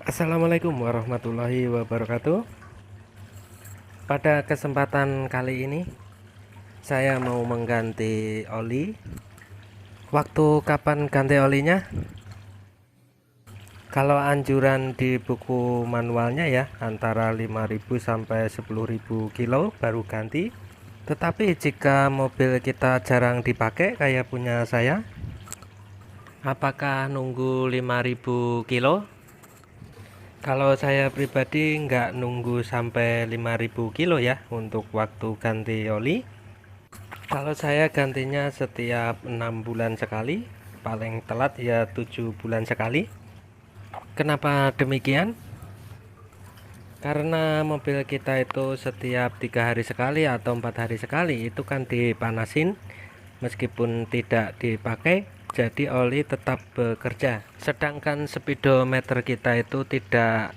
Assalamualaikum warahmatullahi wabarakatuh. Pada kesempatan kali ini saya mau mengganti oli. Waktu kapan ganti olinya? Kalau anjuran di buku manualnya ya antara 5.000 sampai 10.000 kilo baru ganti. Tetapi jika mobil kita jarang dipakai kayak punya saya, apakah nunggu 5.000 kilo? Kalau saya pribadi nggak nunggu sampai 5.000 kilo ya untuk waktu ganti oli. Kalau saya gantinya setiap 6 bulan sekali, paling telat ya 7 bulan sekali. Kenapa demikian? Karena mobil kita itu setiap 3 hari sekali atau 4 hari sekali itu kan dipanasin, meskipun tidak dipakai jadi oli tetap bekerja, sedangkan speedometer kita itu tidak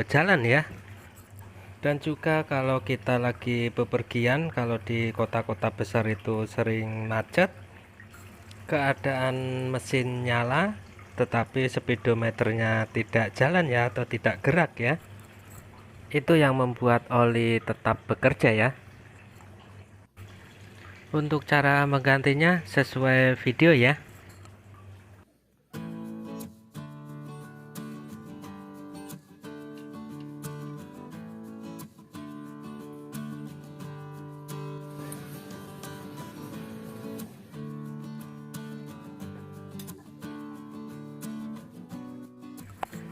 jalan ya. Dan juga kalau kita lagi bepergian, kalau di kota-kota besar itu sering macet, keadaan mesin nyala tetapi speedometernya tidak jalan ya atau tidak gerak ya, itu yang membuat oli tetap bekerja ya. Untuk cara menggantinya sesuai video ya.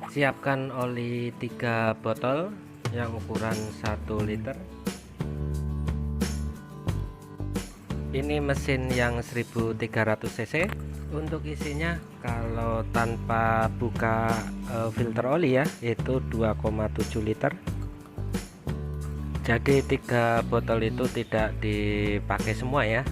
Siapkan oli 3 botol yang ukuran 1 liter. Ini mesin yang 1300 cc. Untuk isinya kalau tanpa buka filter oli ya itu 2,7 liter. Jadi 3 botol itu tidak dipakai semua ya.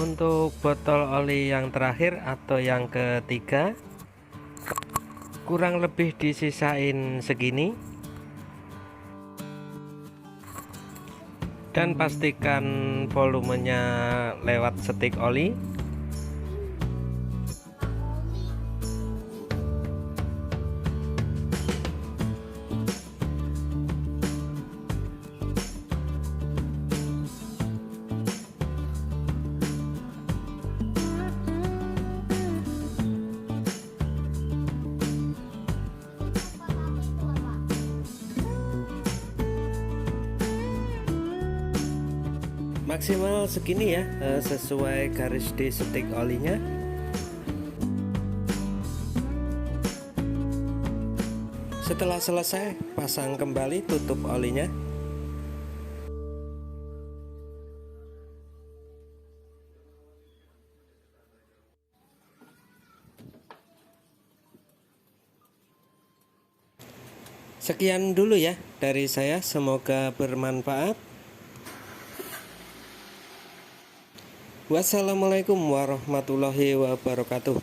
Untuk botol oli yang terakhir atau yang ketiga kurang lebih disisain segini, dan pastikan volumenya lewat setik oli. Maksimal segini ya, sesuai garis di setik olinya. Setelah selesai, pasang kembali tutup olinya. Sekian dulu ya dari saya, semoga bermanfaat. Wassalamualaikum warahmatullahi wabarakatuh.